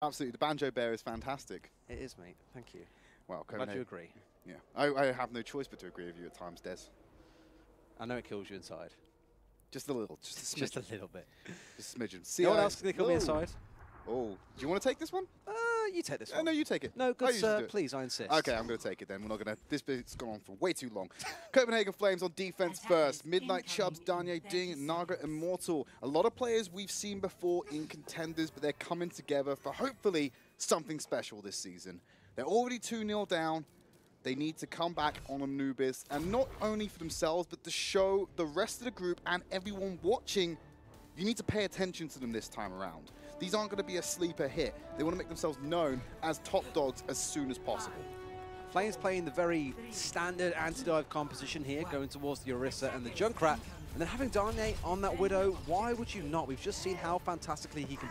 Absolutely. The Banjo Bear is fantastic. It is, mate. Thank you. Well, glad you agree. Yeah. I have no choice but to agree with you at times, Des. I know it kills you inside. Just a little. Just a smidgen. Just a little bit. Just a smidgen. No one else is going to kill me inside. Oh. Do you want to take this one? You take this one. No, you take it. No, good sir, please, I insist. Okay, I'm going to take it then. We're not going to... This bit's gone on for way too long. Copenhagen Flames on defense first. Midnight Chubbs, Danye Ding, Naga Immortal. A lot of players we've seen before in Contenders, but they're coming together for hopefully something special this season. They're already 2-0 down. They need to come back on Anubis, and not only for themselves, but to show the rest of the group and everyone watching, you need to pay attention to them this time around. These aren't going to be a sleeper hit. They want to make themselves known as top dogs as soon as possible. Flames playing the very standard anti-dive composition here, going towards the Orisa and the Junkrat, and then having Danye on that Widow. Why would you not? We've just seen how fantastically he can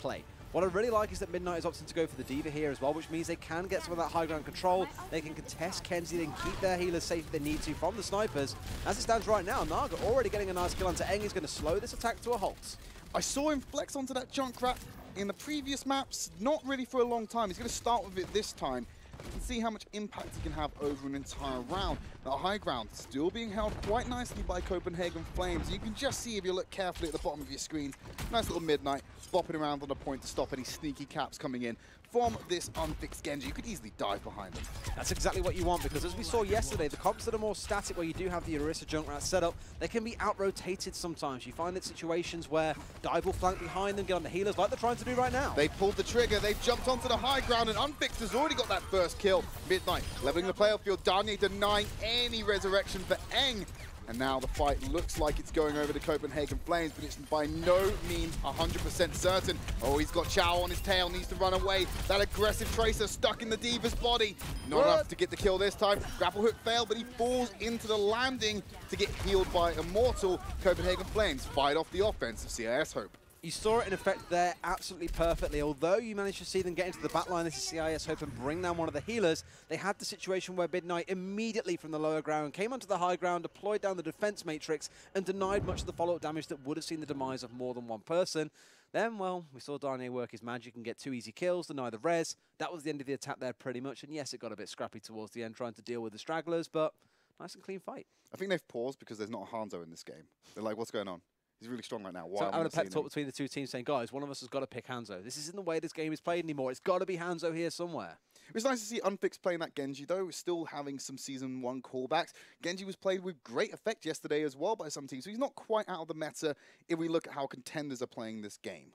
play. What I really like is that Midnight is opting to go for the Diva here as well, which means they can get some of that high ground control. They can contest Kenzie, they can keep their healers safe if they need to from the snipers. As it stands right now, Naga already getting a nice kill onto Eng is going to slow this attack to a halt. I saw him flex onto that Junkrat in the previous maps, not really for a long time. He's going to start with it this time. You can see how much impact he can have over an entire round. That high ground still being held quite nicely by Copenhagen Flames. You can just see if you look carefully at the bottom of your screen. Nice little Midnight bopping around on the point to stop any sneaky caps coming in from this unfixed Genji. You could easily dive behind them. That's exactly what you want, because as we saw yesterday, the comps that are more static, where you do have the Orisa Junkrat set up, they can be out-rotated sometimes. You find it situations where Dive will flank behind them, get on the healers like they're trying to do right now. They pulled the trigger, they've jumped onto the high ground, and Unfixed has already got that first kill. Midnight leveling the playoff field, Danye denying any resurrection for Eng. And now the fight looks like it's going over to Copenhagen Flames, but it's by no means 100% certain. Oh, he's got Chow on his tail, needs to run away. That aggressive Tracer stuck in the Diva's body. Not enough to get the kill this time. Grapple hook failed, but he falls into the landing to get healed by Immortal. Copenhagen Flames fight off the offense of CIS Hope. You saw it in effect there absolutely perfectly. Although you managed to see them get into the back line, this is CIS Hope, and bring down one of the healers, they had the situation where Midnight immediately from the lower ground came onto the high ground, deployed down the defense matrix, and denied much of the follow-up damage that would have seen the demise of more than one person. Then, well, we saw Danye work his magic and get 2 easy kills, deny the res. That was the end of the attack there pretty much, and yes, it got a bit scrappy towards the end trying to deal with the stragglers, but nice and clean fight. I think they've paused because there's not a Hanzo in this game. They're like, what's going on? He's really strong right now. Why so having a pep talk between the two teams saying, guys, one of us has got to pick Hanzo. This isn't the way this game is played anymore. It's got to be Hanzo here somewhere. It was nice to see Unfixed playing that Genji, though, still having some Season 1 callbacks. Genji was played with great effect yesterday as well by some teams, so he's not quite out of the meta if we look at how Contenders are playing this game.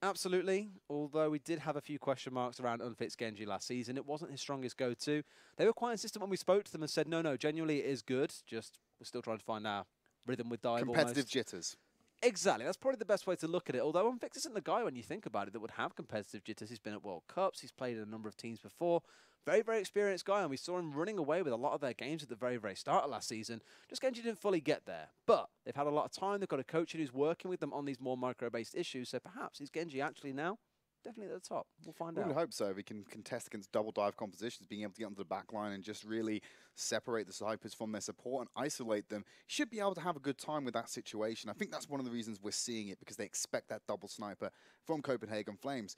Absolutely, although we did have a few question marks around Unfixed Genji last season. It wasn't his strongest go-to. They were quite insistent when we spoke to them and said, no, genuinely it is good, just we're still trying to find our rhythm with dive. Competitive jitters. Exactly, that's probably the best way to look at it. Although Unfixed isn't the guy, when you think about it, that would have competitive jitters. He's been at World Cups, he's played in a number of teams before. Very, very experienced guy, and we saw him running away with a lot of their games at the very, very start of last season. Just Genji didn't fully get there. But they've had a lot of time, they've got a coach who's working with them on these more micro-based issues, so perhaps is Genji actually now definitely at the top. We'll find out. I would hope so. We can contest against double dive compositions, being able to get onto the back line and just really separate the snipers from their support and isolate them. Should be able to have a good time with that situation. I think that's one of the reasons we're seeing it, because they expect that double sniper from Copenhagen Flames.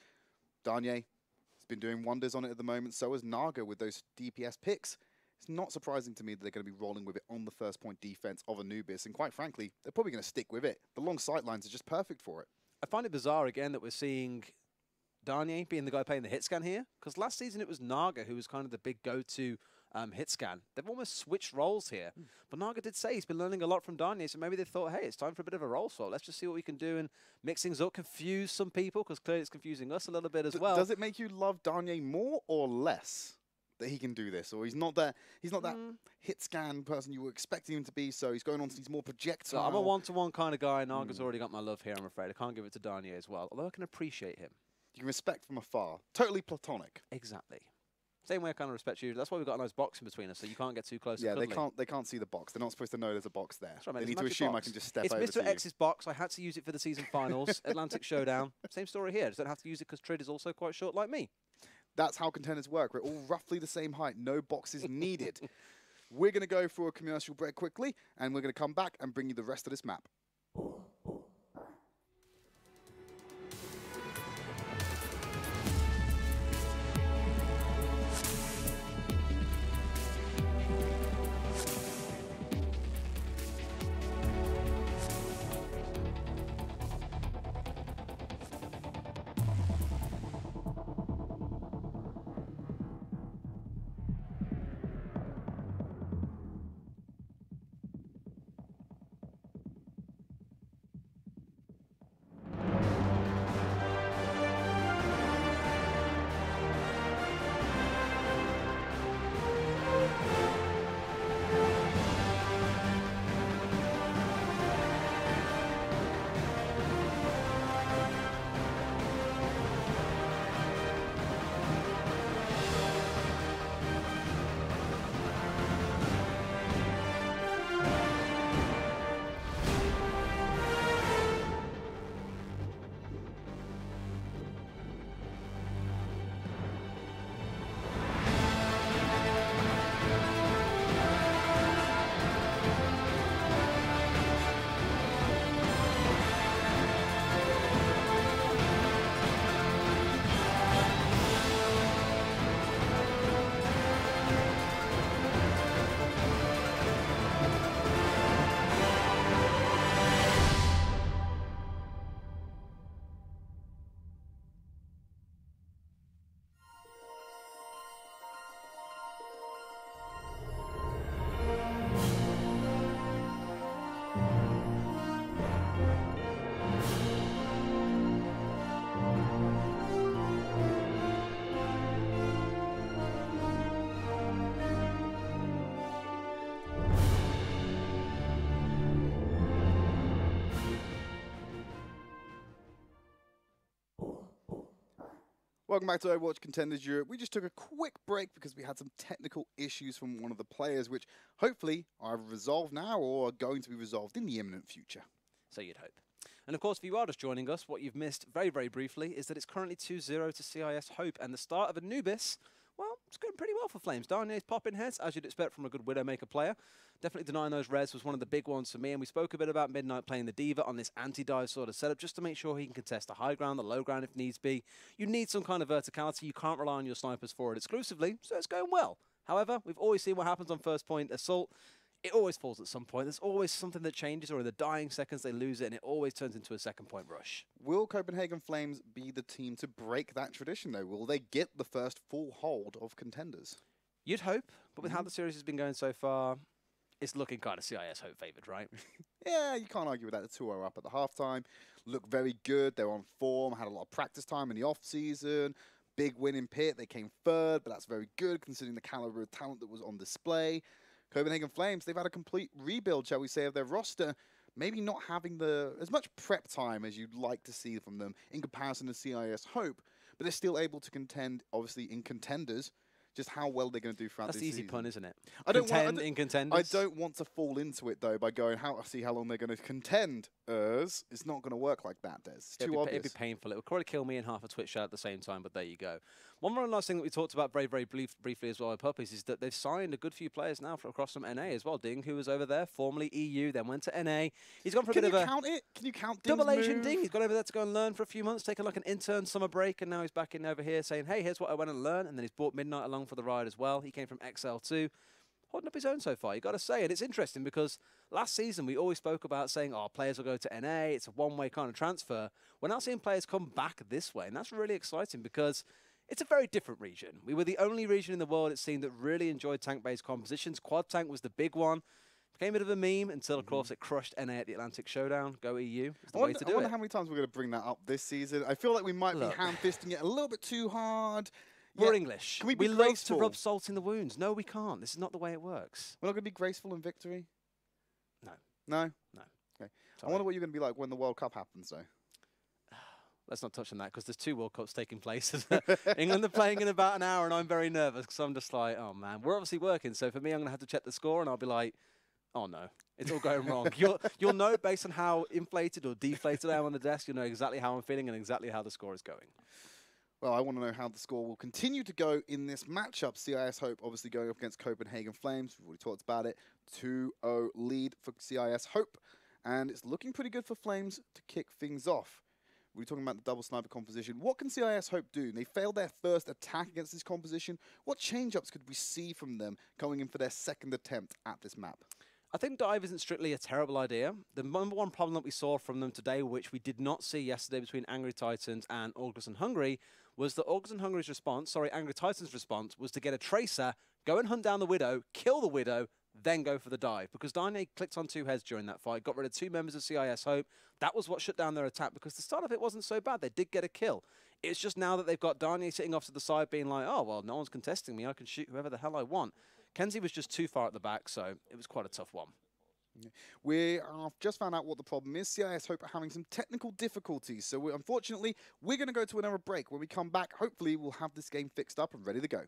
Danye has been doing wonders on it at the moment. So has Naga with those DPS picks. It's not surprising to me that they're going to be rolling with it on the first point defense of Anubis. And quite frankly, they're probably going to stick with it. The long sight lines are just perfect for it. I find it bizarre, again, that we're seeing Danye being the guy playing the hit scan here, because last season it was Naga who was kind of the big go-to hit scan. They've almost switched roles here. But Naga did say he's been learning a lot from Danye, so maybe they thought, hey, it's time for a bit of a role swap. Let's just see what we can do and mix things up, confuse some people, because clearly it's confusing us a little bit as well. Does it make you love Danye more or less that he can do this? Or he's not that hit scan person you were expecting him to be, so he's going on to these more projectile. So I'm a one-to-one kind of guy. Naga's already got my love here, I'm afraid. I can't give it to Danye as well, although I can appreciate him. You can respect from afar. Totally platonic. Exactly. Same way I kind of respect you. That's why we've got a nice box in between us, so you can't get too close. Yeah, they can't see the box. They're not supposed to know there's a box there. Right, they need to assume box. I can just step over It's Mr. X's box. I had to use it for the season finals. Atlantic Showdown. Same story here. Just don't have to use it because Tridd is also quite short like me. That's how Contenders work. We're all roughly the same height. No boxes needed. We're going to go for a commercial break quickly, and we're going to come back and bring you the rest of this map. Welcome back to Overwatch Contenders Europe. We just took a quick break because we had some technical issues from one of the players, which hopefully are resolved now or are going to be resolved in the imminent future. So you'd hope. And of course, if you are just joining us, what you've missed very, very briefly is that it's currently 2-0 to CIS Hope, and the start of Anubis, well, it's going pretty well for Flames. Darnay's popping heads, as you'd expect from a good Widowmaker player. Definitely denying those res was one of the big ones for me, and we spoke a bit about Midnight playing the D.Va on this anti-dive sort of setup just to make sure he can contest the high ground, the low ground if needs be. You need some kind of verticality. You can't rely on your snipers for it exclusively, so it's going well. However, we've always seen what happens on first point assault. It always falls at some point. There's always something that changes, or in the dying seconds they lose it, and it always turns into a second point rush. Will Copenhagen Flames be the team to break that tradition, though? Will they get the first full hold of Contenders? You'd hope, but with how the series has been going so far, it's looking kind of CIS Hope favoured, right? Yeah, you can't argue with that. The 2-0 up at the halftime. Look very good. They're on form. Had a lot of practice time in the off-season. Big win in Pit. They came third, but that's very good considering the caliber of talent that was on display. Copenhagen Flames, they've had a complete rebuild, shall we say, of their roster. Maybe not having as much prep time as you'd like to see from them in comparison to CIS Hope, but they're still able to contend, obviously, in Contenders. Just how well they're going to do throughout this season. That's the easy pun, isn't it? In Contenders. I don't want to fall into it, though, by going, see how long they're going to contend. It's not going to work like that, Des. It's too obvious. It'd be painful. It would probably kill me and half a Twitch chat at the same time, but there you go. One more last thing that we talked about very, very briefly as well with Puppies is that they've signed a good few players now across from NA as well. Ding, who was over there, formerly EU, then went to NA. He's gone for a bit of a... Can you count Ding's double Asian move? Ding. He's gone over there to go and learn for a few months, taking like an intern summer break, and now he's back in over here saying, hey, here's what I went and learned, and then he's brought Midnight along for the ride as well. He came from XL2. Holding up his own so far, you got to say. And it's interesting because last season we always spoke about saying, oh, players will go to NA, it's a one-way kind of transfer. We're now seeing players come back this way, and that's really exciting because it's a very different region. We were the only region in the world, it seemed, that really enjoyed tank-based compositions. Quad tank was the big one. Became a bit of a meme until, of course, it crushed NA at the Atlantic Showdown. Go EU. It's the way to do it. I wonder how many times we're going to bring that up this season. I feel like we might be ham-fisting it a little bit too hard. We're English. Can we be love graceful? to rub salt in the wounds. No, we can't. This is not the way it works. We're not going to be graceful in victory? No. No? No. Okay. Sorry. I wonder what you're going to be like when the World Cup happens, though. Let's not touch on that because there's 2 World Cups taking place. England are playing in about an hour and I'm very nervous because I'm just like, oh, man. We're obviously working, so for me, I'm going to have to check the score and I'll be like, oh, no. It's all going wrong. You'll know based on how inflated or deflated I am on the desk. You'll know exactly how I'm feeling and exactly how the score is going. Well, I want to know how the score will continue to go in this matchup. CIS Hope obviously going up against Copenhagen Flames. We've already talked about it. 2-0 lead for CIS Hope. And it's looking pretty good for Flames to kick things off. We're talking about the double sniper composition. What can CIS Hope do? They failed their first attack against this composition. What change-ups could we see from them going in for their second attempt at this map? I think dive isn't strictly a terrible idea. The number one problem that we saw from them today, which we did not see yesterday between Angry Titans and August and Hungary, was that August and Hungary's response, Angry Titans' response, was to get a Tracer, go and hunt down the Widow, kill the Widow, then go for the dive. Because Darnay clicked on 2 heads during that fight, got rid of 2 members of CIS Hope. That was what shut down their attack because the start of it wasn't so bad. They did get a kill. It's just now that they've got Darnay sitting off to the side being like, oh, well, no one's contesting me. I can shoot whoever the hell I want. Kenzie was just too far at the back, so it was quite a tough one. We have just found out what the problem is. CIS Hope are having some technical difficulties. So unfortunately, we're going to go to another break. When we come back, hopefully we'll have this game fixed up and ready to go.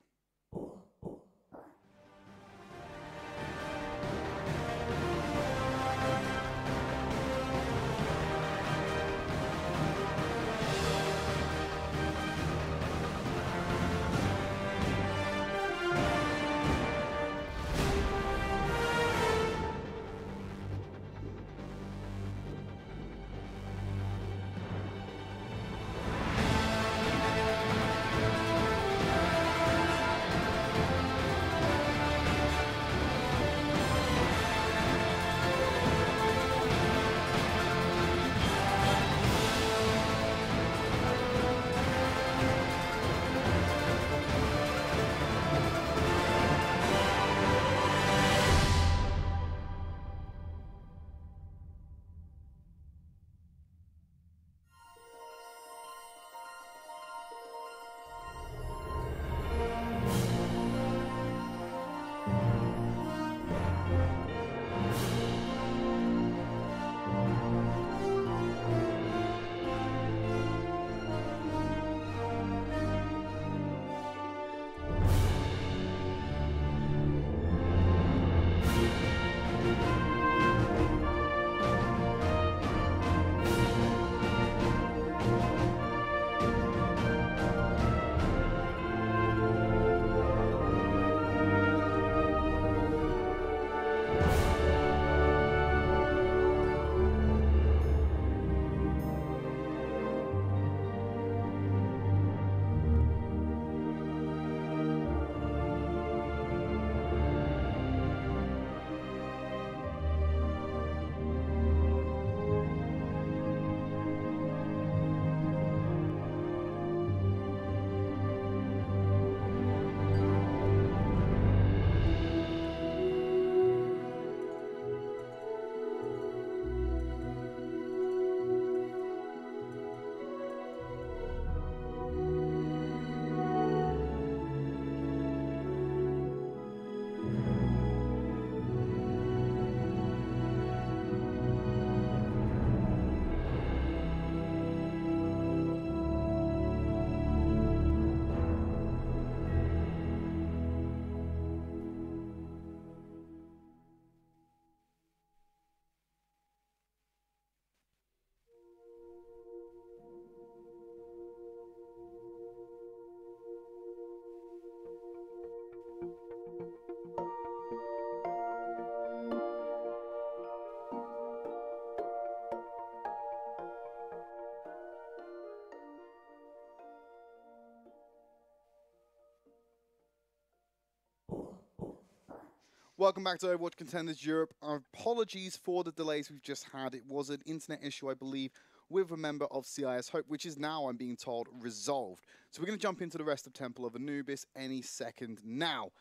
Welcome back to Overwatch Contenders Europe. Our apologies for the delays we've just had. It was an internet issue, I believe, with a member of CIS Hope, which is now, I'm being told, resolved. So we're going to jump into the rest of Temple of Anubis any second now.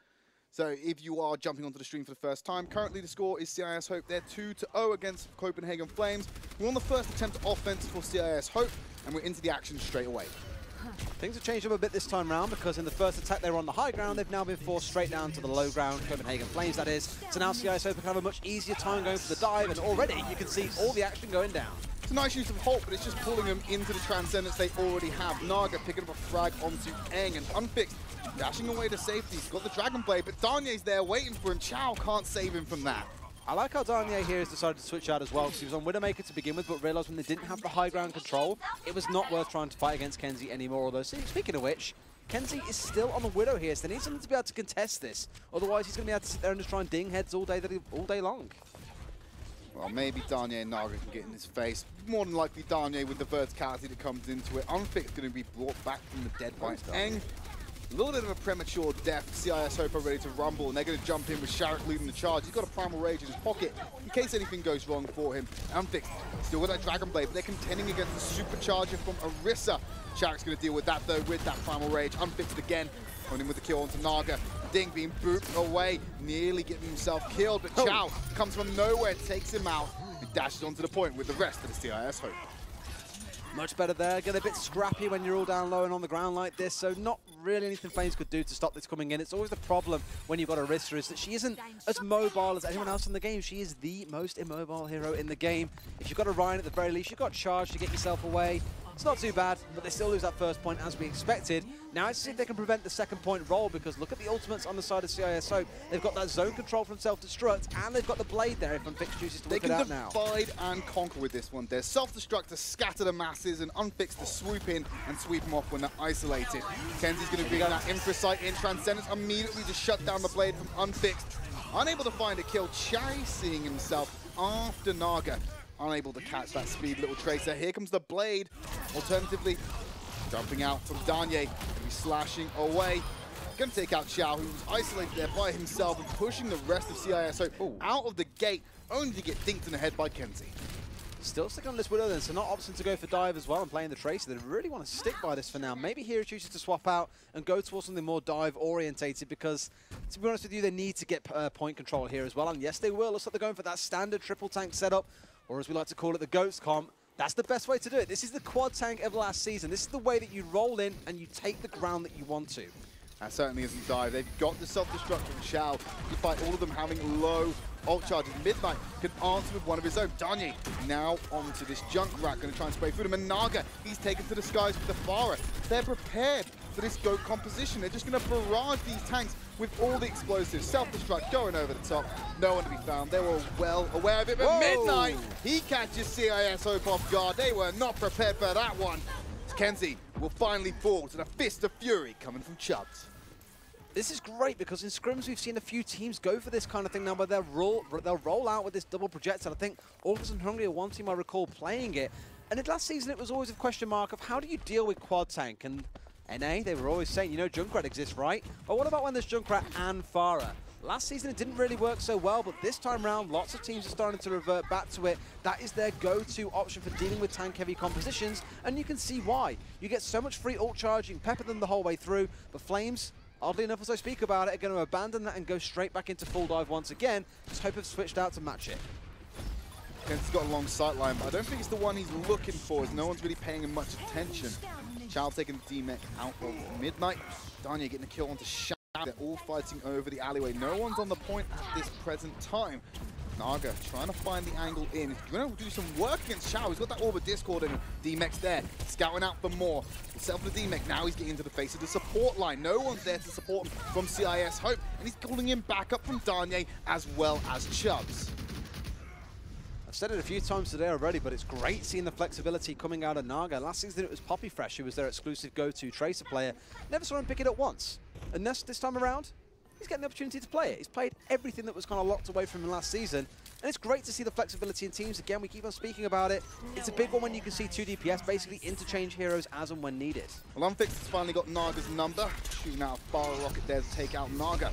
So if you are jumping onto the stream for the first time, currently the score is CIS Hope. They're 2-0 against Copenhagen Flames. We're on the first attempt at offense for CIS Hope, and we're into the action straight away. Things have changed up a bit this time round because in the first attack they were on the high ground, they've now been forced straight down to the low ground, Copenhagen Flames that is. So now CIS Hope can have a much easier time going for the dive, and already you can see all the action going down. It's a nice use of Holt, but it's just pulling them into the Transcendence they already have. Naga picking up a frag onto Eng, and Unfixed dashing away to safety. He's got the Dragon Blade, but Danye's there waiting for him. Chow can't save him from that. I like how Danye here has decided to switch out as well, because he was on Widowmaker to begin with, but realised when they didn't have the high ground control, it was not worth trying to fight against Kenzie anymore. Although, speaking of which, Kenzie is still on the Widow here, so they need something to be able to contest this. Otherwise, he's going to be able to sit there and just try and ding heads all day long. Well, maybe Danye and Naga can get in his face. More than likely, Danye with the verticality that comes into it. Unfixed going to be brought back from the dead by Eng. A little bit of a premature death. CIS Hope are ready to rumble, and they're going to jump in with Sharek leading the charge. He's got a Primal Rage in his pocket in case anything goes wrong for him. Unfixed still got that Dragon Blade, but they're contending against the Supercharger from Orisa. Sharek's going to deal with that, though, with that Primal Rage. Unfixed again, going in with the kill onto Naga. Ding being booped away, nearly getting himself killed, but Chow comes from nowhere, takes him out, and dashes onto the point with the rest of the CIS Hope. Much better there. Get a bit scrappy when you're all down low and on the ground like this, so not really anything Flames could do to stop this coming in. It's always the problem when you've got Orisa is that she isn't as mobile as anyone else in the game. She is the most immobile hero in the game. If you've got a Ryan at the very least, you've got charge to get yourself away. It's not too bad, but they still lose that first point as we expected. Now it's to see if they can prevent the second point roll, because look at the ultimates on the side of CIS Hope. They've got that zone control from self-destruct, and they've got the blade there if Unfixed chooses to whip it out now. They can divide and conquer with this one. There's self-destruct to scatter the masses, and Unfixed to swoop in and sweep them off when they're isolated. Kenzie's going to bring that Infrasight in. Transcendence immediately to shut down the blade from Unfixed. Unable to find a kill, chasing himself after Naga. Unable to catch that speed little tracer. Here comes the blade. Alternatively, jumping out from Danye. He's slashing away. Going to take out Chow, who's isolated there by himself and pushing the rest of CIS out of the gate, only to get dinked in the head by Kenzie. Still sticking on this Widow then, so not opting to go for dive as well and playing the Tracer. They really want to stick by this for now. Maybe here he chooses to swap out and go towards something more dive-orientated, because, to be honest with you, they need to get point control here as well. And yes, they will. Looks like they're going for that standard triple tank setup, or as we like to call it, the Goats comp. That's the best way to do it. This is the quad tank of last season. This is the way that you roll in and you take the ground that you want to. That certainly isn't dive. They've got the self-destruct from Shao, despite all of them having low ult charges. Midnight can answer with one of his own. Danye now onto this Junkrat, going to try and spray through them. And Naga, he's taken to the skies with the Farah. They're prepared for this GOAT composition. They're just going to barrage these tanks with all the explosives. Self-destruct going over the top. No one to be found. They were well aware of it. But Midnight, he catches CIS Hope off guard. They were not prepared for that one. Kenzie will finally fall to the fist of fury coming from Chubbs. This is great, because in scrims we've seen a few teams go for this kind of thing now, where they'll roll out with this double projectile. I think August and Hungary are one team I recall playing it. And last season it was always a question mark of how do you deal with quad tank? And NA, they were always saying, you know, Junkrat exists, right? But what about when there's Junkrat and Farah? Last season it didn't really work so well, but this time round lots of teams are starting to revert back to it. That is their go-to option for dealing with tank-heavy compositions, and you can see why. You get so much free ult charge, you can pepper them the whole way through, but Flames, oddly enough as I speak about it, are going to abandon that and go straight back into full dive once again. Just hope have switched out to match it. Kenzie's got a long sight line, but I don't think it's the one he's looking for, as no one's really paying him much attention. Chow taking the D-Mech out of Midnight. Danye getting the kill onto Shao. They're all fighting over the alleyway. No one's on the point at this present time. Naga trying to find the angle in. He's going to do some work against Chow. He's got that Orbit Discord and D-Mech's there. Scouting out for more. Himself with the D-Mech. Now he's getting into the face of the support line. No one's there to support him from CIS Hope. And he's calling him back up from Danye as well as Chubbs. I've said it a few times today already, but it's great seeing the flexibility coming out of Naga. Last season it was Poppy Fresh, who was their exclusive go-to Tracer player. Never saw him pick it up once. And this time around, he's getting the opportunity to play it. He's played everything that was kind of locked away from him last season. And it's great to see the flexibility in teams. Again, we keep on speaking about it. It's a big one when you can see 2 DPS basically interchange heroes as and when needed. Well, Unfixed has finally got Naga's number. Shooting out a fire rocket there to take out Naga.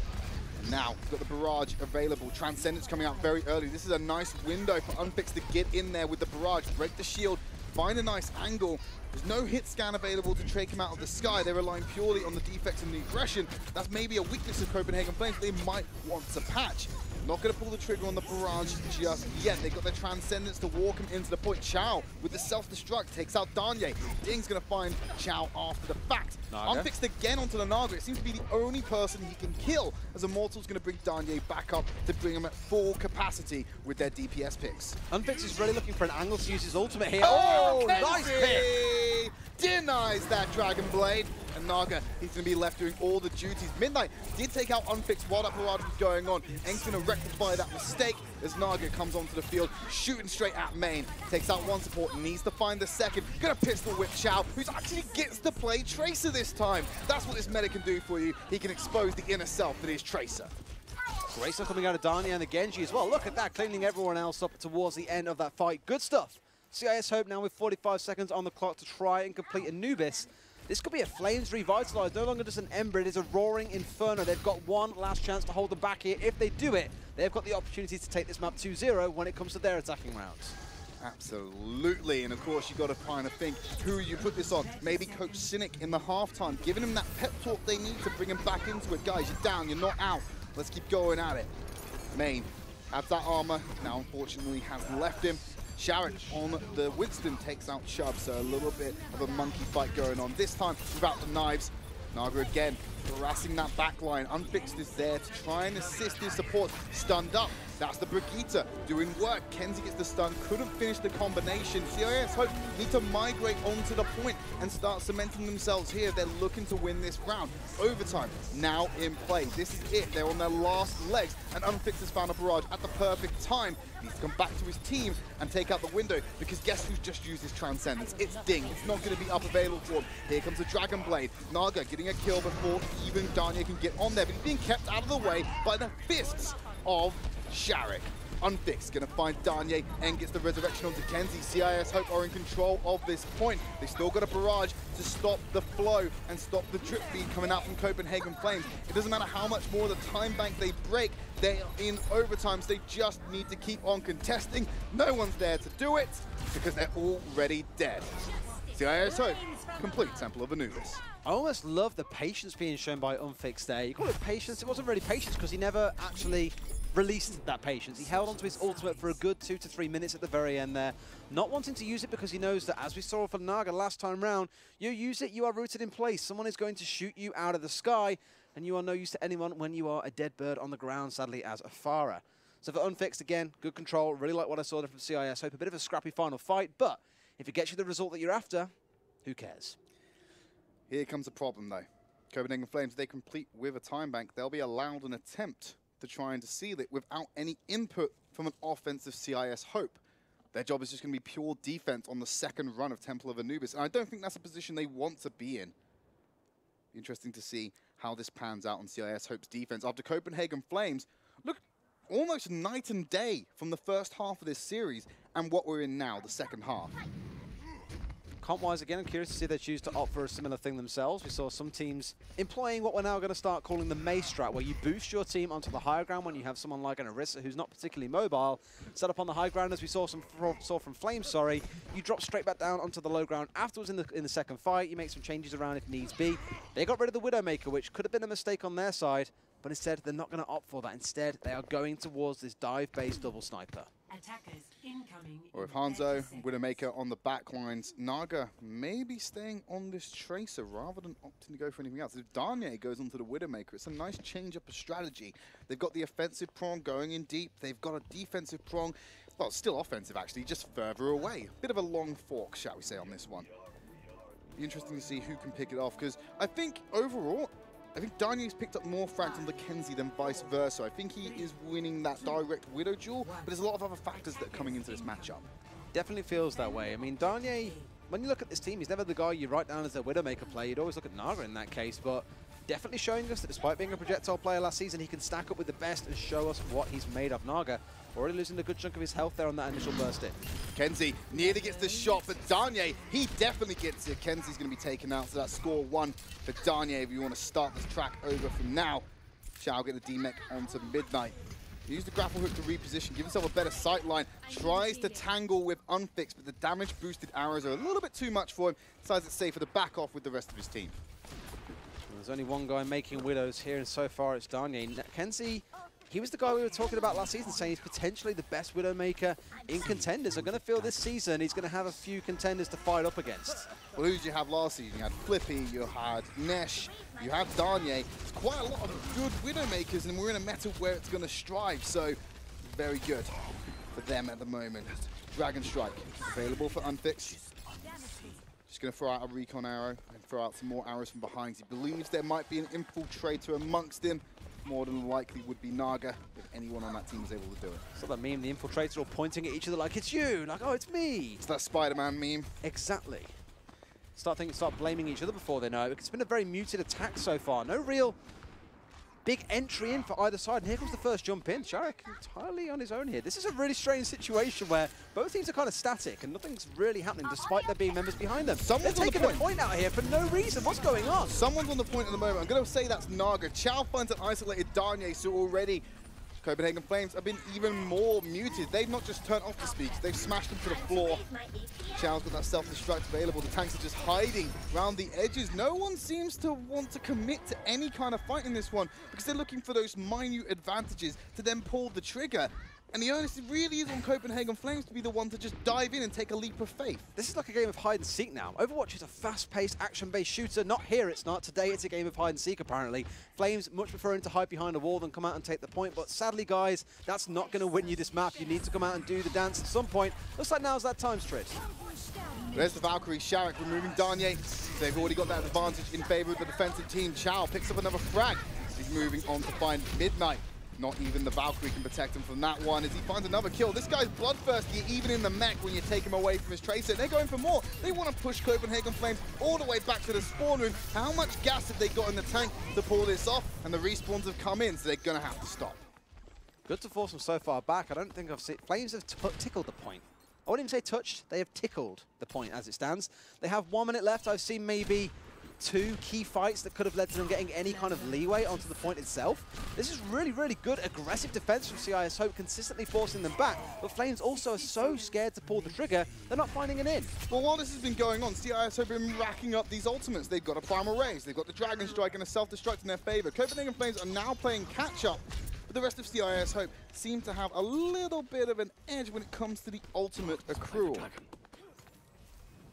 Now, we've got the barrage available. Transcendence coming out very early. This is a nice window for Unfix to get in there with the barrage, break the shield, find a nice angle. There's no hit scan available to take him out of the sky. They're relying purely on the defects and the aggression. That's maybe a weakness of Copenhagen Flames they might want to patch. Not going to pull the trigger on the barrage just yet. They've got their Transcendence to walk him into the point. Chow with the self-destruct takes out Danye. Ding's going to find Chow after the fact. Unfixed again onto the Naga. It seems to be the only person he can kill, as Immortal's going to bring Danye back up to bring him at full capacity with their DPS picks. Unfixed is really looking for an angle to use his ultimate here. Oh, nice pick! Denies that Dragon Blade. And Naga, he's going to be left doing all the duties. Midnight did take out Unfixed while that barrage was going on. Eng's going to rectify that mistake as Naga comes onto the field, shooting straight at main. Takes out one support, needs to find the second. Going to pistol whip Chow, who actually gets to play Tracer this time. That's what this meta can do for you. He can expose the inner self that is Tracer. Great stuff coming out of Danya and the Genji as well. Look at that, cleaning everyone else up towards the end of that fight. Good stuff. CIS Hope now with 45 seconds on the clock to try and complete Anubis. This could be a Flames revitalized, no longer just an Ember, it is a roaring Inferno. They've got one last chance to hold them back here. If they do it, they've got the opportunity to take this map 2-0 when it comes to their attacking rounds. Absolutely, and of course you've got to kind of think who you put this on. Maybe Coach Cynic in the halftime, giving him that pep talk they need to bring him back into it. Guys, you're down, you're not out. Let's keep going at it. Main has that armor, now unfortunately has left him. Sharrett on the Winston takes out Chubb, so a little bit of a monkey fight going on. This time without the knives. Naga again harassing that back line. Unfixed is there to try and assist his support. Stunned up. That's the Brigitte doing work. Kenzie gets the stun, couldn't finish the combination. CIS Hope need to migrate onto the point and start cementing themselves here. They're looking to win this round. Overtime now in play. This is it. They're on their last legs, and Unfixed has found a barrage at the perfect time. He needs to come back to his team and take out the window, because guess who's just used his Transcendence? It's Ding. It's not going to be up available for him. Here comes the Dragon Blade. Naga getting a kill before even Danya can get on there, but he's being kept out of the way by the fists of Sharrett. Unfixed gonna find Danye and gets the resurrection onto Kenzie. CIS Hope are in control of this point. They still got a barrage to stop the flow and stop the drip feed coming out from Copenhagen Flames. It doesn't matter how much more the time bank they break, they're in overtimes. They just need to keep on contesting. No one's there to do it because they're already dead. CIS Hope, complete Temple of Anubis. I almost love the patience being shown by Unfixed there. You call it patience, it wasn't really patience because he never actually released that patience. He held onto his ultimate for a good 2 to 3 minutes at the very end there, not wanting to use it because he knows that, as we saw for Naga last time round, you use it, you are rooted in place. Someone is going to shoot you out of the sky, and you are no use to anyone when you are a dead bird on the ground, sadly, as a Farah. So for Unfixed, again, good control. Really like what I saw there from CIS Hope. A bit of a scrappy final fight, but if it gets you the result that you're after, who cares? Here comes the problem, though. Copenhagen Flames, they complete with a time bank. They'll be allowed an attempt to try and to seal it without any input from an offensive CIS Hope. Their job is just going to be pure defense on the second run of Temple of Anubis, and I don't think that's a position they want to be in. Interesting to see how this pans out on CIS Hope's defense. After Copenhagen Flames, look, almost night and day from the first half of this series and what we're in now, the second half. Comp-wise, again, I'm curious to see if they choose to opt for a similar thing themselves. We saw some teams employing what we're now going to start calling the May strat, where you boost your team onto the higher ground when you have someone like an Orisa who's not particularly mobile. Set up on the high ground, as we saw from Flames, sorry. You drop straight back down onto the low ground afterwards in the second fight. You make some changes around if needs be. They got rid of the Widowmaker, which could have been a mistake on their side, but instead they're not going to opt for that. Instead, they are going towards this dive-based double sniper. Attackers incoming. Or with Hanzo, Widowmaker on the back lines, Naga may be staying on this Tracer rather than opting to go for anything else. If Danye goes onto the Widowmaker, it's a nice change up of strategy. They've got the offensive prong going in deep. They've got a defensive prong, well, still offensive actually, just further away. Bit of a long fork, shall we say, on this one. Be interesting to see who can pick it off, because I think overall, I think Danye's picked up more frags on the Kenzie than vice versa. I think he is winning that direct Widow duel, but there's a lot of other factors that are coming into this matchup. Definitely feels that way. I mean, Danye, when you look at this team, he's never the guy you write down as a Widowmaker player. You'd always look at Naga in that case, but definitely showing us that despite being a projectile player last season, he can stack up with the best and show us what he's made of. Naga already losing a good chunk of his health there on that initial burst in. Kenzie nearly gets the shot, but Danye, he definitely gets it. Kenzie's going to be taken out, so that's score 1 for Danye if you want to start this track over from now. Shao get the D-Mech onto Midnight. Use the grapple hook to reposition, give himself a better sight line, tries to tangle with Unfix, but the damage-boosted arrows are a little bit too much for him. Decides it's safer to back off with the rest of his team. There's only one guy making Widows here, and so far it's Danye. Kenzie, he was the guy we were talking about last season, saying he's potentially the best Widowmaker in Contenders. I'm going to feel this season he's going to have a few Contenders to fight up against. Well, who did you have last season? You had Flippy, you had Nesh, you have Danye. It's quite a lot of good Widowmakers, and we're in a meta where it's going to strive, so very good for them at the moment. Dragon Strike, available for Unfix. Just going to throw out a recon arrow and throw out some more arrows from behind. He believes there might be an infiltrator amongst him. More than likely would be Naga, if anyone on that team is able to do it. So that meme, the infiltrators all pointing at each other like, it's you, like, oh, it's me. It's that Spider-Man meme. Exactly. Start blaming each other before they know it. It's been a very muted attack so far. No real big entry in for either side. And here comes the first jump in. Sharek entirely on his own here. This is a really strange situation where both teams are kind of static and nothing's really happening despite there being members behind them. Someone's They're taking the point out here for no reason. What's going on? Someone's on the point at the moment. I'm going to say that's Naga. Chow finds an isolated Danye, so already Copenhagen Flames have been even more muted. They've not just turned off the speakers, they've smashed them to the floor. Chow's got that self-destruct available. The tanks are just hiding around the edges. No one seems to want to commit to any kind of fight in this one because they're looking for those minute advantages to then pull the trigger. And the onus really is on Copenhagen Flames to be the one to just dive in and take a leap of faith. This is like a game of hide and seek now. Overwatch is a fast-paced, action-based shooter. Not here, it's not. Today, it's a game of hide and seek, apparently. Flames much preferring to hide behind a wall than come out and take the point. But sadly, guys, that's not going to win you this map. You need to come out and do the dance at some point. Looks like now's that time, Tridd. There's the Valkyrie. Sharek removing Danye. They've already got that advantage in favor of the defensive team. Chow picks up another frag. He's moving on to find Midnight. Not even the Valkyrie can protect him from that one as he finds another kill. This guy's bloodthirsty even in the mech when you take him away from his tracer. They're going for more. They want to push Copenhagen Flames all the way back to the spawn room. How much gas have they got in the tank to pull this off? And the respawns have come in, so they're going to have to stop. Good to force them so far back. I don't think I've seen... Flames have tickled the point. I wouldn't even say touched. They have tickled the point as it stands. They have 1 minute left. I've seen maybe 2 key fights that could have led to them getting any kind of leeway onto the point itself. This is really, really good aggressive defense from CIS Hope, consistently forcing them back. But Flames also are so scared to pull the trigger, they're not finding an in. Well, while this has been going on, CIS have been racking up these ultimates. They've got a Primal Raise, they've got the Dragon Strike and a Self-Destruct in their favor. Copenhagen Flames are now playing catch-up. But the rest of CIS Hope seem to have a little bit of an edge when it comes to the ultimate accrual.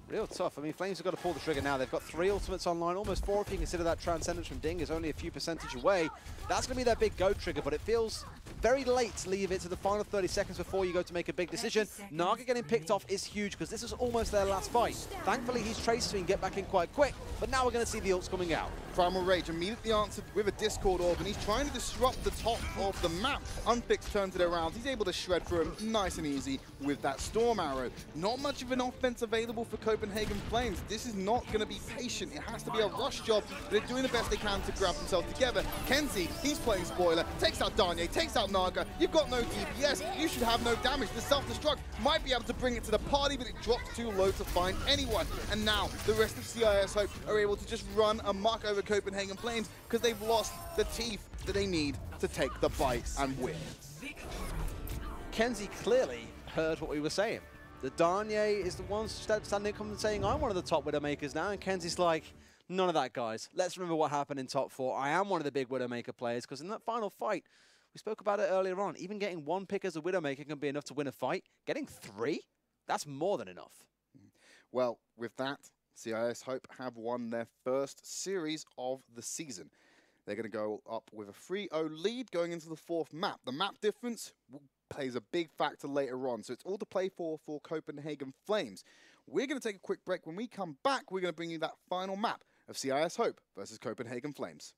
Real tough. I mean, Flames have got to pull the trigger now. They've got 3 ultimates online, almost 4 if you consider that Transcendence from Ding is only a few percentage away. That's going to be their big go trigger, but it feels very late to leave it to the final 30 seconds before you go to make a big decision. Naga getting picked off is huge because this is almost their last fight. Thankfully, he's traced so he can get back in quite quick, but now we're going to see the ults coming out. Primal Rage immediately answered with a Discord Orb, and he's trying to disrupt the top of the map. Unfix turns it around. He's able to shred through him nice and easy with that Storm Arrow. Not much of an offense available for Copenhagen Flames. This is not going to be patient. It has to be a rush job. They're doing the best they can to grab themselves together. Kenzie, he's playing spoiler, takes out Danye, takes out Naga. You've got no DPS. You should have no damage. The self-destruct might be able to bring it to the party, but it drops too low to find anyone. And now the rest of CIS Hope are able to just run amok over Copenhagen Flames because they've lost the teeth that they need to take the bite and win. Kenzie clearly heard what we were saying. The Danye is the one standing up and saying, I'm one of the top Widowmakers now, and Kenzie's like, none of that, guys. Let's remember what happened in top 4. I am one of the big Widowmaker players, because in that final fight, we spoke about it earlier on, even getting 1 pick as a Widowmaker can be enough to win a fight. Getting 3? That's more than enough. Well, with that, CIS Hope have won their first series of the season. They're going to go up with a 3-0 lead going into the 4th map. The map difference plays a big factor later on, so it's all to play for Copenhagen Flames. We're going to take a quick break. When we come back, we're going to bring you that final map of CIS Hope versus Copenhagen Flames.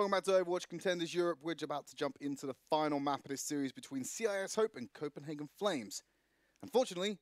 Welcome back to Overwatch Contenders Europe. We're about to jump into the final map of this series between CIS Hope and Copenhagen Flames. Unfortunately,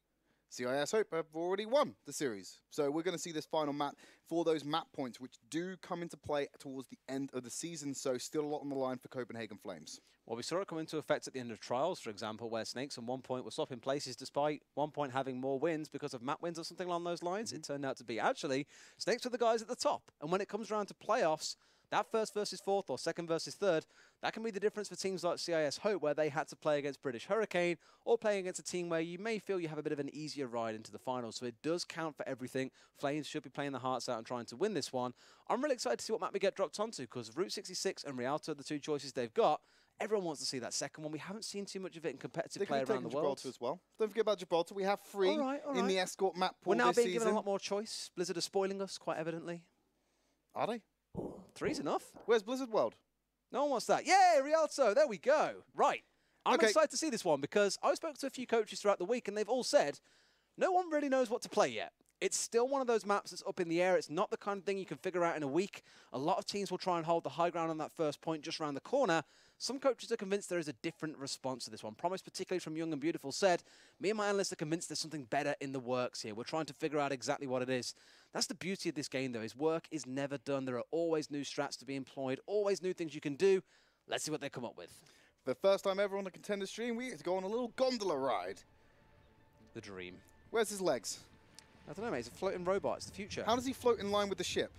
CIS Hope have already won the series. So we're going to see this final map for those map points, which do come into play towards the end of the season. So still a lot on the line for Copenhagen Flames. Well, we saw it come into effect at the end of Trials, for example, where Snakes at one point were swapping places despite one point having more wins because of map wins or something along those lines. It turned out to be actually Snakes were the guys at the top. And when it comes around to playoffs, that first versus fourth or second versus third, that can be the difference for teams like CIS Hope, where they had to play against British Hurricane or playing against a team where you may feel you have a bit of an easier ride into the finals. So it does count for everything. Flames should be playing their hearts out and trying to win this one. I'm really excited to see what map we get dropped onto, because Route 66 and Rialto are the two choices they've got. Everyone wants to see that second one. We haven't seen too much of it in competitive play around the world. Gibraltar as well. Don't forget about Gibraltar. We have three in the escort map pool. We're now being given season. a lot more choice. Blizzard are spoiling us, quite evidently. Are they? Three's enough. Where's Blizzard World? No one wants that. Yay, Rialto. There we go. Right. I'm excited to see this one because I spoke to a few coaches throughout the week and they've all said no one really knows what to play yet. It's still one of those maps that's up in the air. It's not the kind of thing you can figure out in a week. A lot of teams will try and hold the high ground on that first point just around the corner. Some coaches are convinced there is a different response to this one. Promise, particularly from Young and Beautiful, said, me and my analysts are convinced there's something better in the works here. We're trying to figure out exactly what it is. That's the beauty of this game, though. His work is never done. There are always new strats to be employed, always new things you can do. Let's see what they come up with. For the first time ever on the Contender stream, we get to go on a little gondola ride. The dream. Where's his legs? I don't know, mate. It's a floating robot. It's the future. How does he float in line with the ship?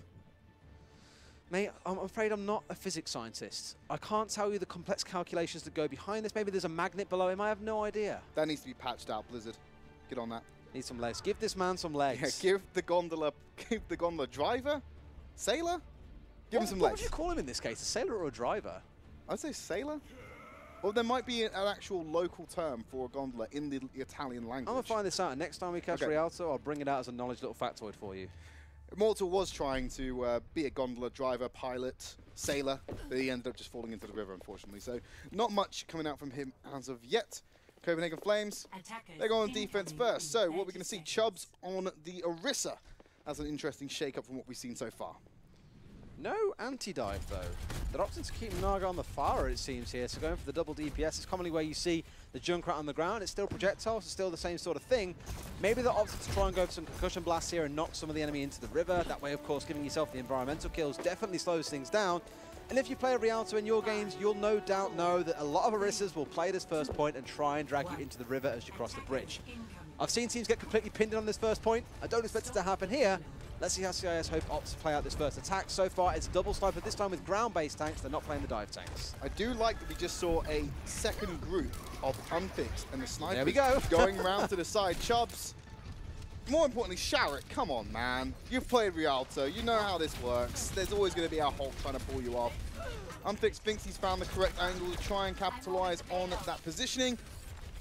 Mate, I'm afraid I'm not a physics scientist. I can't tell you the complex calculations that go behind this. Maybe there's a magnet below him. I have no idea. That needs to be patched out, Blizzard. Get on that. Need some legs. Give this man some legs. Yeah, give the gondola driver? Sailor? Give him some What legs. would you call him in this case? A sailor or a driver? I'd say sailor. Well, there might be an actual local term for a gondola in the Italian language. I'm going to find this out. And next time we catch Rialto, I'll bring it out as a knowledge little factoid for you. Immortal was trying to be a gondola driver, pilot, sailor, but he ended up just falling into the river, unfortunately. So not much coming out from him as of yet. Copenhagen Flames, they go on defense first. So what we're going to see, Chubbs on the Orisa. That's an interesting shake-up from what we've seen so far. No anti-dive, though. They're opting to keep Naga on the Farah, it seems here. So going for the double DPS is commonly where you see the Junkrat on the ground. It's still projectiles, it's still the same sort of thing. Maybe they're opting to try and go for some concussion blasts here and knock some of the enemy into the river. That way, of course, giving yourself the environmental kills definitely slows things down. And if you play Rialto in your games, you'll no doubt know that a lot of Orisas will play this first point and try and drag you into the river as you cross the bridge. I've seen teams get completely pinned on this first point. I don't expect it to happen here. Let's see how CIS Hope opts to play out this first attack. So far, it's double sniper, this time with ground-based tanks. They're not playing the dive tanks. I do like that we just saw a second group of Unfixed and the snipers there we go. going around to the side. Chubbs, more importantly, Sharrett, come on, man. You've played Rialto. You know how this works. There's always going to be a Holt trying to pull you off. Unfixed thinks he's found the correct angle to try and capitalize on that positioning.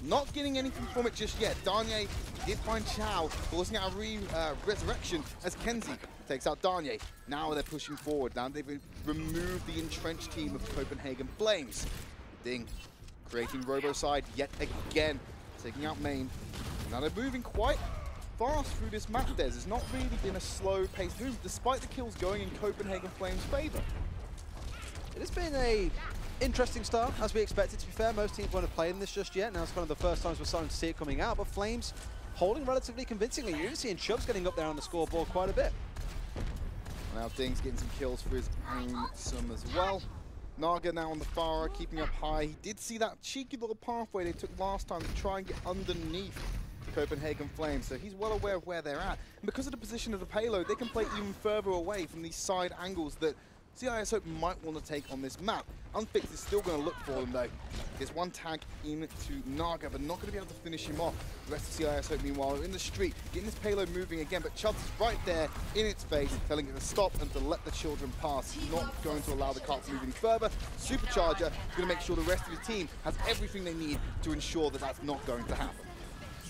Not getting anything from it just yet. Darnier did find Chow, forcing out a resurrection as Kenzie takes out Darnier. Now they're pushing forward. Now they've removed the entrenched team of Copenhagen Flames. Ding, creating Roboside yet again, taking out main. Now they're moving quite fast through this map. There's not really been a slow-paced move, despite the kills going in Copenhagen Flames' favor. It has been a interesting start, as we expected. To be fair, most teams won't have played in this just yet. Now it's one of the first times we're starting to see it coming out, but Flames holding relatively convincingly. You're seeing Chubbs getting up there on the scoreboard quite a bit. Now Ding's getting some kills for his own sum as well. Naga now on the Farah, keeping up high. He did see that cheeky little pathway they took last time to try and get underneath Copenhagen Flames, so he's well aware of where they're at. And because of the position of the payload, they can play even further away from these side angles that CIS Hope might want to take on this map. Unfixed is still going to look for them, though. Gets one tag into Naga, but not going to be able to finish him off. The rest of CIS Hope, meanwhile, are in the street, getting this payload moving again, but Chubbs is right there in its face, telling it to stop and to let the children pass. He's not going to allow the cart to move any further. Supercharger is going to make sure the rest of his team has everything they need to ensure that that's not going to happen.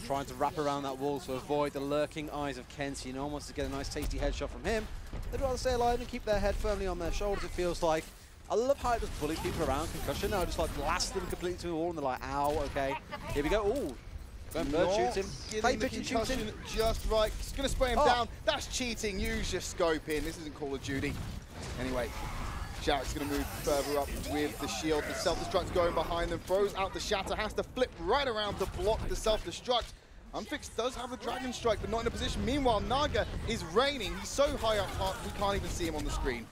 Trying to wrap around that wall to avoid the lurking eyes of Kenzie. No one wants to get a nice tasty headshot from him. They'd rather stay alive and keep their head firmly on their shoulders, it feels like. I love how it just bully people around. Concussion now, just like blast them completely to the wall and they're like, ow, okay. Here we go. Ooh. Going bird shoots him. Play pitch and shoots him. Just right. He's going to spray him down. That's cheating. Use your scope in. This isn't Call of Duty. Anyway, Sharik's going to move further up with the shield. The self-destruct going behind them, throws out the shatter, has to flip right around to block the self-destruct. Unfixed does have the Dragon Strike, but not in a position. Meanwhile, Naga is raining. He's so high up, we can't even see him on the screen.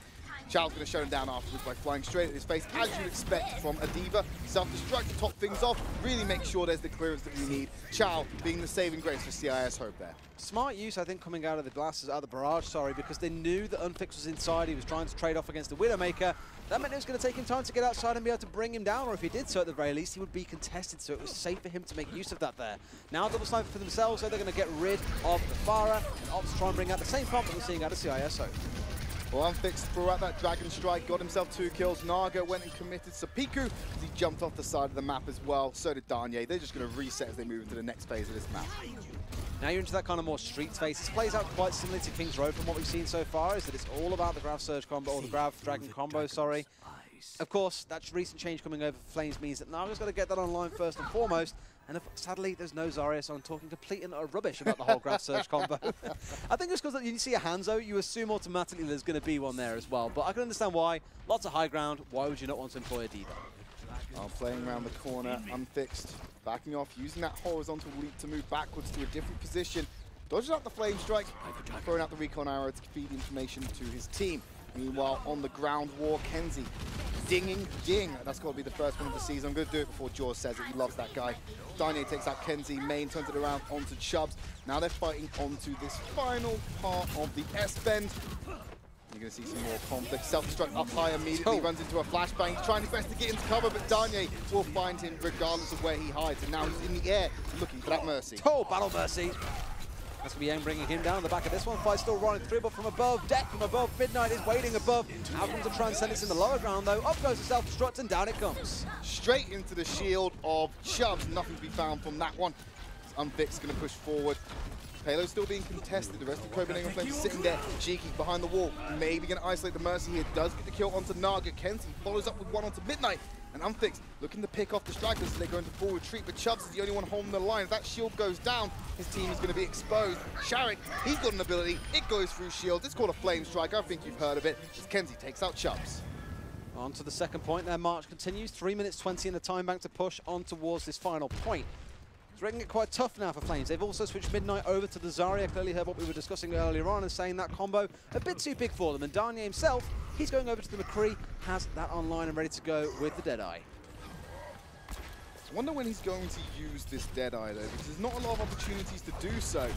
Chow's going to shut him down afterwards by flying straight at his face, as you'd expect from a Diva. Self-destruct to top things off, really make sure there's the clearance that we need. Chow being the saving grace for CIS Hope there. Smart use, I think, coming out of the blasters, out of the barrage, sorry, because they knew that Unfix was inside. He was trying to trade off against the Widowmaker. That meant it was going to take him time to get outside and be able to bring him down, or if he did so at the very least, he would be contested, so it was safe for him to make use of that there. Now double sniper for themselves, so they're going to get rid of the Farah, and opt to try and bring out the same pump that we're seeing out of CIS Hope. Well, Unfixed threw out that Dragon Strike, got himself 2 kills. Naga went and committed Sapiku as he jumped off the side of the map as well. So did Danye. They're just going to reset as they move into the next phase of this map. Now you're into that kind of more street phase. This plays out quite similar to King's Road from what we've seen so far, is that it's all about the Grav Surge combo, or the Grav Dragon combo, sorry. Of course, that recent change coming over for Flames means that Naga's got to get that online first and foremost. And sadly, there's no Zarya, so I'm talking complete and utter rubbish about the whole Grav Surge combo. I think it's because you see a Hanzo, you assume automatically there's going to be one there as well. But I can understand why. Lots of high ground. Why would you not want to employ a Diva? Playing around the corner, Unfixed, backing off, using that horizontal leap to move backwards to a different position. Dodges out the Flame Strike, throwing out the Recon Arrow to feed information to his team. Meanwhile, on the ground war, Kenzie dinging ding. That's got to be the first one of the season. I'm going to do it before Jaws says it. He loves that guy. Danye takes out Kenzie. Main turns it around onto Chubbs. Now they're fighting onto this final part of the S-bend. You're going to see some more conflict. Self-destruct up high immediately, runs into a flashbang. He's trying his best to get into cover, but Danye will find him regardless of where he hides. And now he's in the air looking for that Mercy. Oh, Battle Mercy. That's going to be Yang bringing him down the back of this one. Fight still running through, but from above, Deck from above, Midnight is waiting above. Out comes the Transcendence in the lower ground, though. Up goes the self-destruct, and down it comes. Straight into the shield of Chubbs. Nothing to be found from that one. Unfixed going to push forward. Payload still being contested. The rest of Copenhagen Flames sitting there, cheeky behind the wall. Maybe going to isolate the Mercy here. Does get the kill onto Naga. Kenzie follows up with one onto Midnight. And Unfixed looking to pick off the strikers as they go into full retreat, but Chubbs is the only one holding the line. If that shield goes down, his team is going to be exposed. Sharik, he's got an ability. It goes through shields. It's called a Flame Strike. I think you've heard of it. As Kenzie takes out Chubbs. On to the second point. Their march continues. 3 minutes 20 in the time bank to push on towards this final point. It's making it quite tough now for Flames. They've also switched Midnight over to the Zarya. Clearly heard what we were discussing earlier on and saying that combo a bit too big for them. And Danye himself, he's going over to the McCree, has that online and ready to go with the Deadeye. I wonder when he's going to use this Deadeye though, because there's not a lot of opportunities to do so.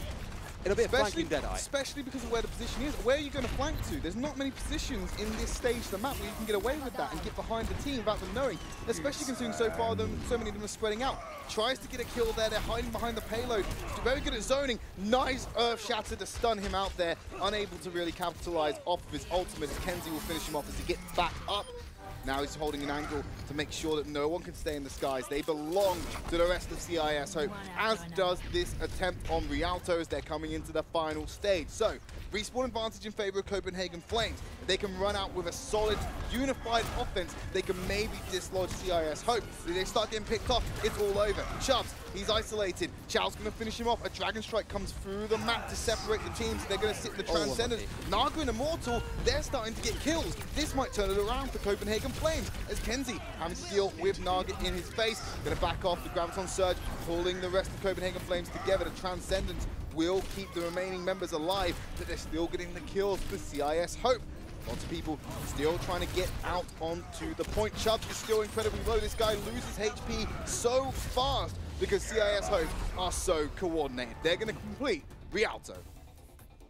It'll be a flanking Deadeye. Especially because of where the position is. Where are you going to flank to? There's not many positions in this stage of the map where you can get away with that and get behind the team without them knowing. Especially considering so far so many of them are spreading out. Tries to get a kill there. They're hiding behind the payload. Very good at zoning. Nice Earth Shatter to stun him out there. Unable to really capitalize off of his ultimate. Kenzie will finish him off as he gets back up. Now he's holding an angle to make sure that no one can stay in the skies. They belong to the rest of CIS Hope, as does this attempt on Rialto as they're coming into the final stage. So, respawn advantage in favor of Copenhagen Flames. If they can run out with a solid, unified offense, they can maybe dislodge CIS Hope. If they start getting picked off, it's all over. Chubbs, he's isolated. Chow's going to finish him off. A Dragon Strike comes through the map to separate the teams. They're going to sit in the Transcendence. Naga and Immortal, they're starting to get kills. This might turn it around for Copenhagen Flames, as Kenzie having to deal with Naga in his face. Going to back off the Graviton Surge, pulling the rest of Copenhagen Flames together. The Transcendence will keep the remaining members alive, but they're still getting the kills for CIS Hope. Lots of people still trying to get out onto the point. Chubbs is still incredibly low. This guy loses HP so fast because CIS Hope are so coordinated. They're going to complete Rialto.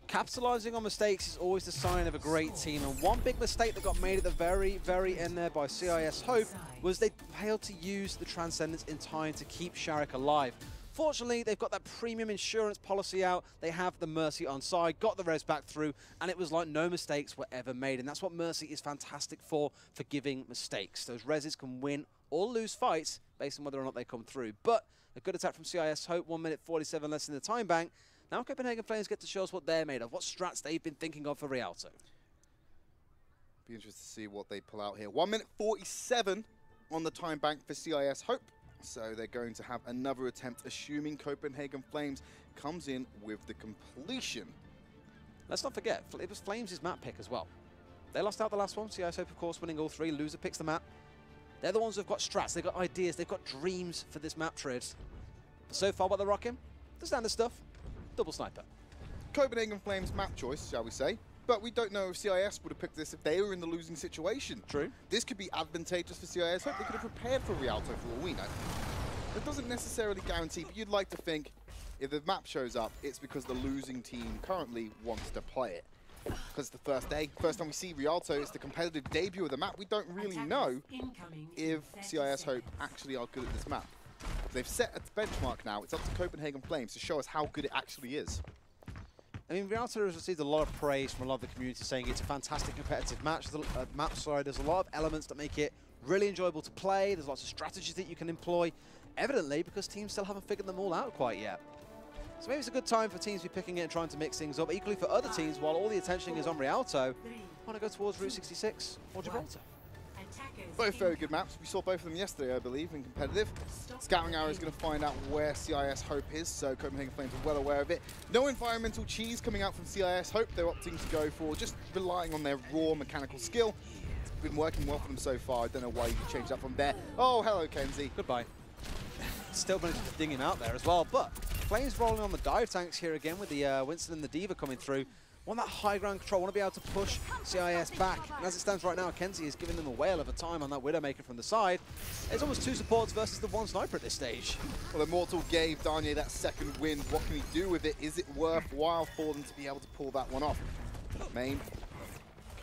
Capitalizing on mistakes is always the sign of a great team, and one big mistake that got made at the very, very end there by CIS Hope was they failed to use the Transcendence in time to keep Sharik alive. Fortunately, they've got that premium insurance policy out. They have the Mercy on side, got the res back through, and it was like no mistakes were ever made. And that's what Mercy is fantastic for forgiving mistakes. Those reses can win or lose fights based on whether or not they come through. But a good attack from CIS Hope, 1 minute 47 less in the time bank. Now Copenhagen Flames get to show us what they're made of, what strats they've been thinking of for Rialto. Be interested to see what they pull out here. 1 minute 47 on the time bank for CIS Hope. So they're going to have another attempt, assuming Copenhagen Flames comes in with the completion. Let's not forget, it was Flames' map pick as well. They lost out the last one. CIS Hope, of course, winning all 3. Loser picks the map. They're the ones who've got strats. They've got ideas. They've got dreams for this map, Tridd. But so far, what they're rocking, the standard stuff. Double sniper. Copenhagen Flames map choice, shall we say. But we don't know if CIS would have picked this if they were in the losing situation. True. This could be advantageous for CIS Hope. They could have prepared for Rialto for all we know. It doesn't necessarily guarantee, but you'd like to think if the map shows up, it's because the losing team currently wants to play it. Because the first day, first time we see Rialto, it's the competitive debut of the map. We don't really know if CIS Hope actually are good at this map. They've set a benchmark now. It's up to Copenhagen Flames to show us how good it actually is. I mean, Rialto has received a lot of praise from a lot of the community, saying it's a fantastic competitive match. Map, sorry, there's a lot of elements that make it really enjoyable to play. There's lots of strategies that you can employ, evidently, because teams still haven't figured them all out quite yet. So maybe it's a good time for teams to be picking it and trying to mix things up. Equally for other teams, while all the attention is on Rialto, want to go towards Route 66 or Gibraltar. Both very good maps. We saw both of them yesterday, I believe, in competitive. Scouting Arrow is going to find out where CIS Hope is, so Copenhagen Flames are well aware of it. No environmental cheese coming out from CIS Hope. They're opting to go for just relying on their raw mechanical skill. It's been working well for them so far. I don't know why you changed that from there. Oh, hello, Kenzie. Goodbye. Still managed to ding him out there as well, but Flames rolling on the dive tanks here again with the Winston and the Diva coming through. Want that high ground control, want to be able to push CIS back. And as it stands right now, Kenzie is giving them a whale of a time on that Widowmaker from the side. It's almost 2 supports versus the 1 sniper at this stage. Well, Immortal gave Danye that second win. What can he do with it? Is it worthwhile for them to be able to pull that one off? Main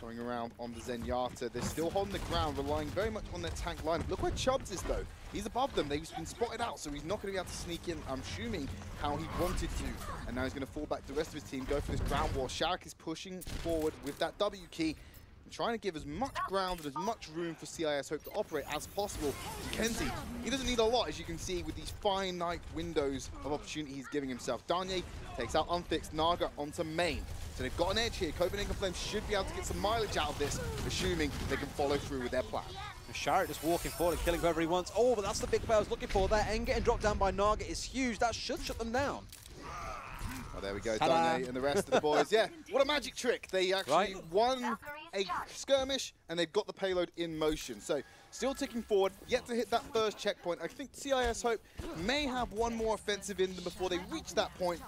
coming around on the Zenyatta. They're still holding the ground, relying very much on their tank lineup. Look where Chubbs is, though. He's above them. They've been spotted out, so he's not going to be able to sneak in, I'm assuming, how he wanted to. And now he's going to fall back to the rest of his team, go for this ground war. Shark is pushing forward with that W key and trying to give as much ground and as much room for CIS Hope to operate as possible. Kenzie, he doesn't need a lot, as you can see, with these finite windows of opportunity he's giving himself. Danye takes out Unfixed, Naga onto main. So they've got an edge here. Copenhagen Flames should be able to get some mileage out of this, assuming they can follow through with their plan. Shark just walking forward and killing whoever he wants. Oh, but that's the big play I was looking for there. And getting dropped down by Naga is huge. That should shut them down. Oh, there we go, Danye and the rest of the boys. Yeah, what a magic trick. They actually won a skirmish, and they've got the payload in motion. So, still ticking forward, yet to hit that first checkpoint. I think CIS Hope may have one more offensive in them before they reach that point.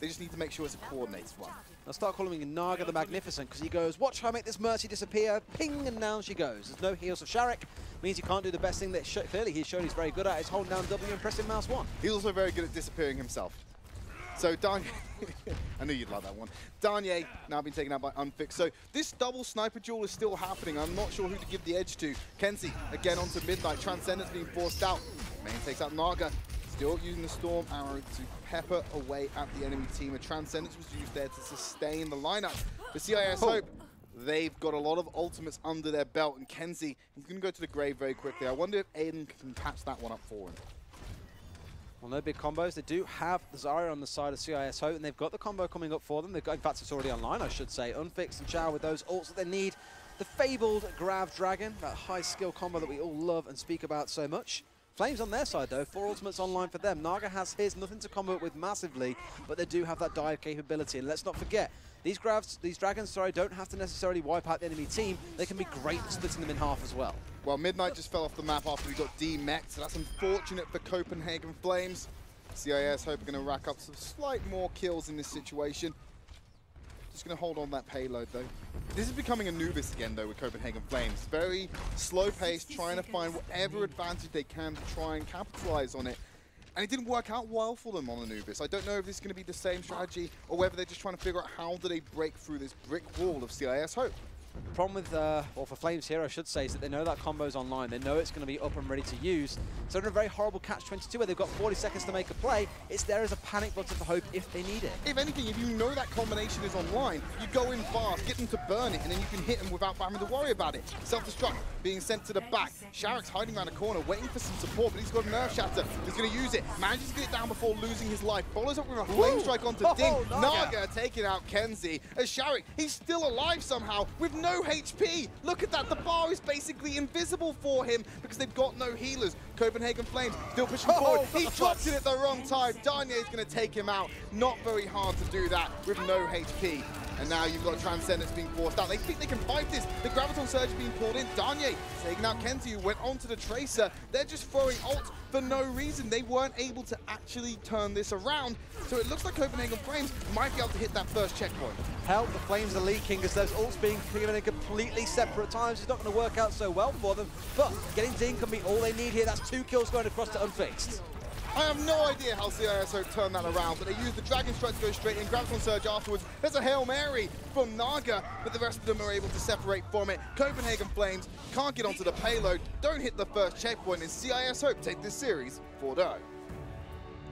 They just need to make sure it's a coordinated one. I'll start calling him Naga the Magnificent, because he goes, watch how I make this Mercy disappear, ping, and down she goes. There's no heals of Sharek, means he can't do the best thing that clearly he's shown he's very good at, is holding down W and pressing mouse 1. He's also very good at disappearing himself. So Danye, I knew you'd like that one. Danye now been taken out by Unfixed. So this double sniper duel is still happening. I'm not sure who to give the edge to. Kenzie again onto Midnight. Transcendence being forced out. Main takes out Naga. Still using the Storm Arrow to pepper away at the enemy team. A Transcendence was used there to sustain the lineup. For CIS Hope, they've got a lot of ultimates under their belt. And Kenzie, he's going to go to the grave very quickly. I wonder if Aiden can patch that one up for him. Well, no big combos. They do have the Zarya on the side of CIS Hope, and they've got the combo coming up for them. They've got, in fact, it's already online, I should say. Unfixed and Chow with those ults that they need. The fabled Grav Dragon, that high skill combo that we all love and speak about so much. Flames on their side, though. 4 ultimates online for them. Naga has his, nothing to combo it with massively, but they do have that dive capability. And let's not forget, these dragons, don't have to necessarily wipe out the enemy team. They can be great at splitting them in half as well. Well, Midnight just fell off the map after he got demeched, so that's unfortunate for Copenhagen Flames. CIS Hope are going to rack up some slight more kills in this situation. Just going to hold on that payload, though. This is becoming Anubis again, though, with Copenhagen Flames. Very slow-paced, trying to find whatever advantage they can to try and capitalize on it. And it didn't work out well for them on Anubis. I don't know if this is going to be the same strategy or whether they're just trying to figure out how do they break through this brick wall of CIS Hope. The problem with, well, for Flames here, I should say, is that they know that combo's online. They know it's going to be up and ready to use. So they're in a very horrible catch-22 where they've got 40 seconds to make a play. It's there as a panic button for Hope if they need it. If anything, if you know that combination is online, you go in fast, get them to burn it, and then you can hit them without having to worry about it. Self-destruct being sent to the back. Sharek's hiding around the corner, waiting for some support, but he's got a Nerf Shatter. He's going to use it. Manages to get it down before losing his life. Follows up with a Flame Strike onto Ding. Naga taking out Kenzie. As Sharek, he's still alive somehow with no HP. Look at that, the bar is basically invisible for him because they've got no healers. Copenhagen Flames still pushing forward. He drops it at the wrong time. Danye is going to take him out. Not very hard to do that with no HP. And now you've got Transcendence being forced out. They think they can fight this. The Graviton Surge being pulled in. Danye taking out Kenzie, who went onto the Tracer. They're just throwing ult for no reason. They weren't able to actually turn this around. So it looks like Copenhagen Flames might be able to hit that first checkpoint. Help, the Flames are leaking as those ults being given in completely separate times. It's not going to work out so well for them, but getting Ding can be all they need here. That's 2 kills going across to Unfixed. I have no idea how CIS turned that around, but they used the Dragon Strike to go straight in, grabs on Surge afterwards. There's a Hail Mary from Naga, but the rest of them are able to separate from it. Copenhagen Flames can't get onto the payload, don't hit the first checkpoint, and CIS Hope take this series 4-0.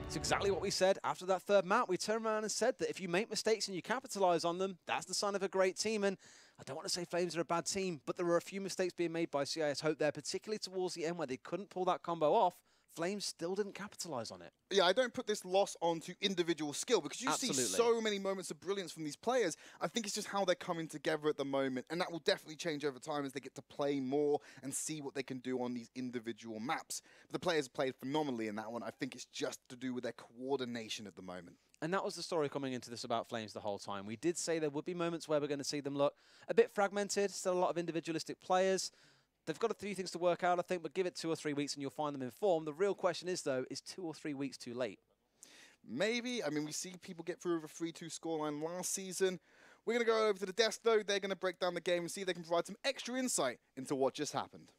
It's exactly what we said after that third map. We turned around and said that if you make mistakes and you capitalize on them, that's the sign of a great team. And I don't want to say Flames are a bad team, but there were a few mistakes being made by CIS Hope there, particularly towards the end where they couldn't pull that combo off. Flames still didn't capitalize on it. Yeah, I don't put this loss onto individual skill because you see so many moments of brilliance from these players. I think it's just how they're coming together at the moment, and that will definitely change over time as they get to play more and see what they can do on these individual maps. But the players played phenomenally in that one. I think it's just to do with their coordination at the moment. And that was the story coming into this about Flames the whole time. We did say there would be moments where we're going to see them look a bit fragmented, still a lot of individualistic players. They've got a few things to work out, I think, but give it 2 or 3 weeks and you'll find them in form. The real question is, though, is 2 or 3 weeks too late? Maybe. I mean, we see people get through with a 3-2 scoreline last season. We're going to go over to the desk, though. They're going to break down the game and see if they can provide some extra insight into what just happened.